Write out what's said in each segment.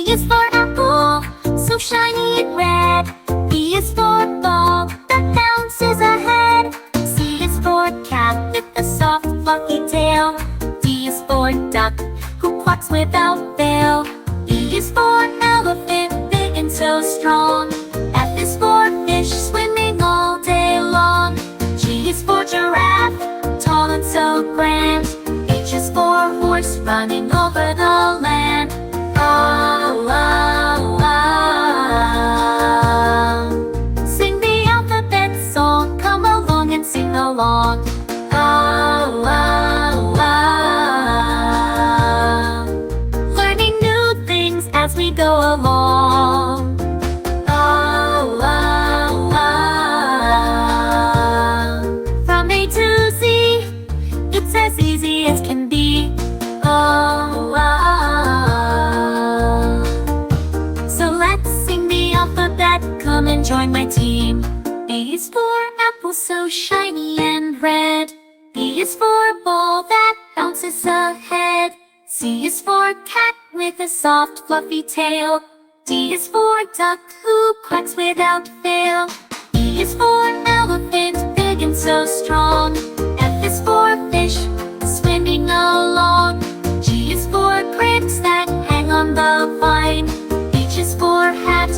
is for apple, so shiny and red. B is for ball that bounces ahead. C is for cat with a soft fluffy tail. D is for duck who quacks without fail. E is for elephant, big and so strong. F is for fish swimming all day long. G is for giraffe, tall and so grand. H is for horse running over the land. Sing the alphabet song, come along and sing along. Learning new things as we go along. From A to Z, it's as easy as can be. So let's sing the alphabet, come and join my team. A is for apple, so shiny and red. B is for ball that bounces ahead. C is for cat with a soft fluffy tail. D is for duck who quacks without fail. E is for elephant, big and so strong. F is for fish swimming along. G is for grapes that hang on the vine. H is for hat,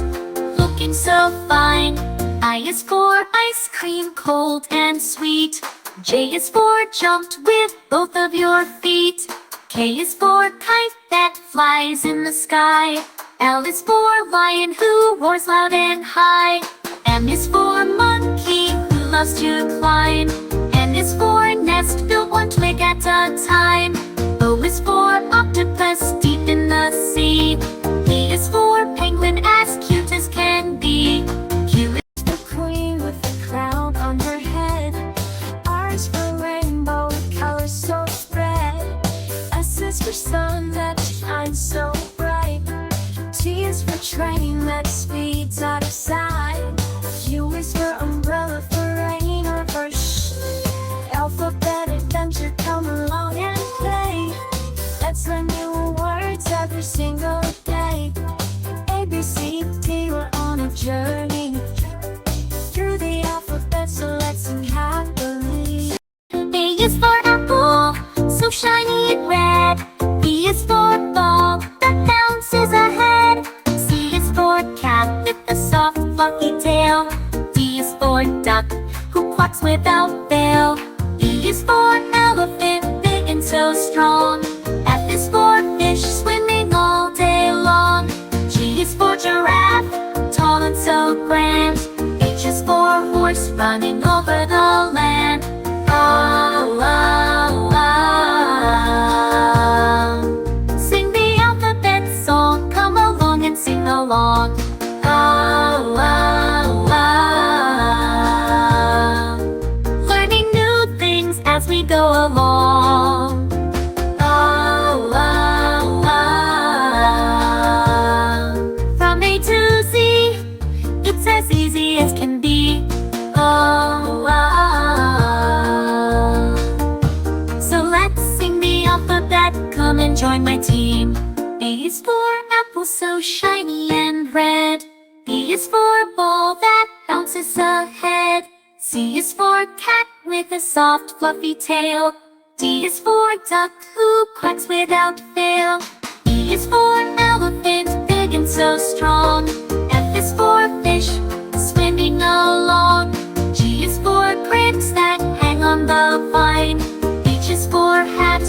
looking so fine. I is for ice cream, cold and sweet. J is for jumped with both of your feet. K is for kite that flies in the sky. L is for lion who roars loud and high. M is for monkey who loves to climb. N is for nest built one twig at a time. O is for octopus deep in the sea. P is for penguin as cute as can be. Q is the queen with the crown on her head. R is for rainbow with colors so spread. S is for sun that shines so bright. T is for train that speeds out of sight. U is for umbrella for rain or for alphabet adventure, come along and play. Let's learn new words every single day. A, B, C, D, we're on a journey through the alphabet, so let's sing happily. A is for apple, so shiny and red. B is for ball that bounces ahead. C is for cat with a soft fluffy tail. D is for duck who quacks without fail. E is for elephant, big and so strong. F is for fish swimming all day long. G is for giraffe, tall and so grand. H is for horse running over the land. Sing the alphabet song, come along and sing along. Learning new things as we go along. From A to Z, it's as easy as can be. So let's sing the alphabet, come and join my team. A is for apple, so shiny and red. B is for ball that bounces ahead. C is for cat with a soft fluffy tail. D is for duck who quacks without fail. E is for elephant, big and so strong. F is for fish swimming along. G is for grapes that hang on the vine. H is for hat,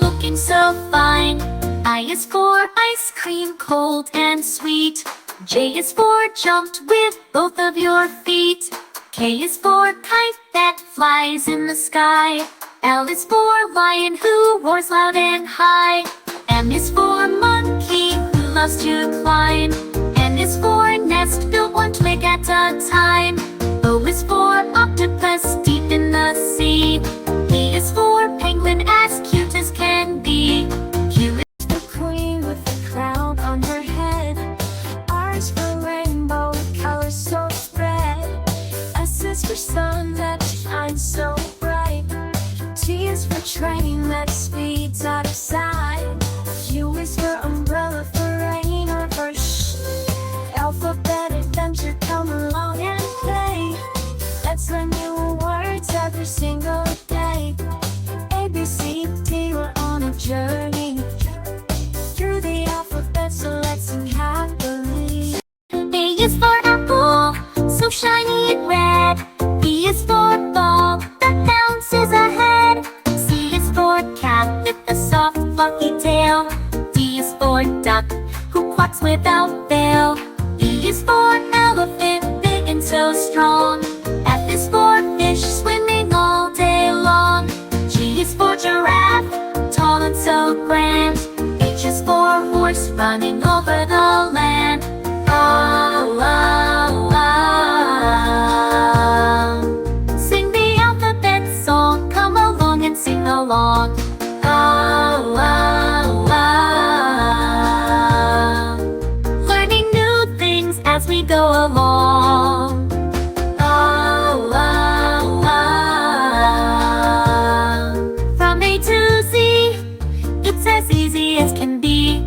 looking so fine. I is for ice cream, cold and sweet. J is for jumped with both of your feet. K is for kite that flies in the sky. L is for lion who roars loud and high. M is for monkey who loves to climb. N is for nest built one twig at a time. O is for octopus deep in the sea. P is for penguin as cute as can be. Q is the queen with the crown on her head. R is for rainbow with colors so spread. S is for sun that shines so bright. T is for train that speeds out of sight. U is for umbrella for rain or for quacks without fail. E is for elephant, big and so strong. F is for fish, swimming all day long. G is for giraffe, tall and so grand. H is for horse, running over the land. Sing the alphabet song, come along and sing along. Learning new things as we go along. From A to Z, it's as easy as can be.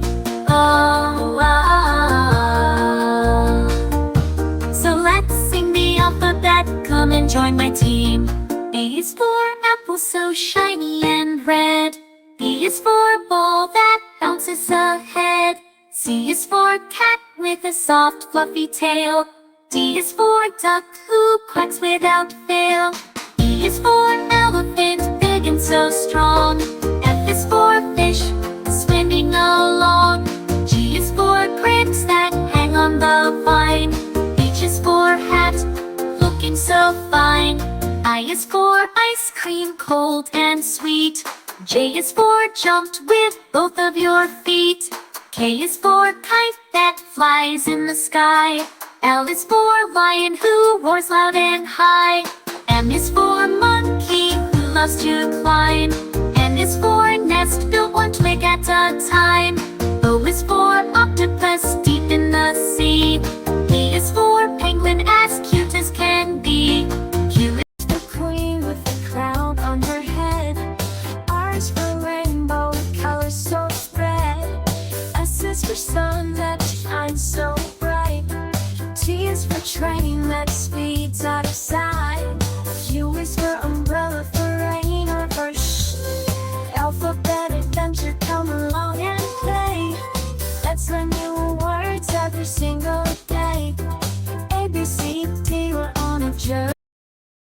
So let's sing the alphabet, come and join my team. A is for apple, so shiny and red. B is for ball that bounces ahead. C is for cat with a soft fluffy tail. D is for duck who quacks without fail. E is for elephant, big and so strong. F is for fish, swimming along. G is for grapes that hang on the vine. H is for hat, looking so fine. I is for ice cream, cold and sweet. J is for jumped with both of your feet. K is for kite that flies in the sky. L is for lion who roars loud and high. M is for monkey who loves to climb. N is for nest built one twig at a time. O is for octopus deep in the sea. P is for penguin as cute as can be. Q is the queen with the crown on her head. R is for rainbow with colors so spread. S is for sun that shines so bright. T is for train that speeds out of sight. U is for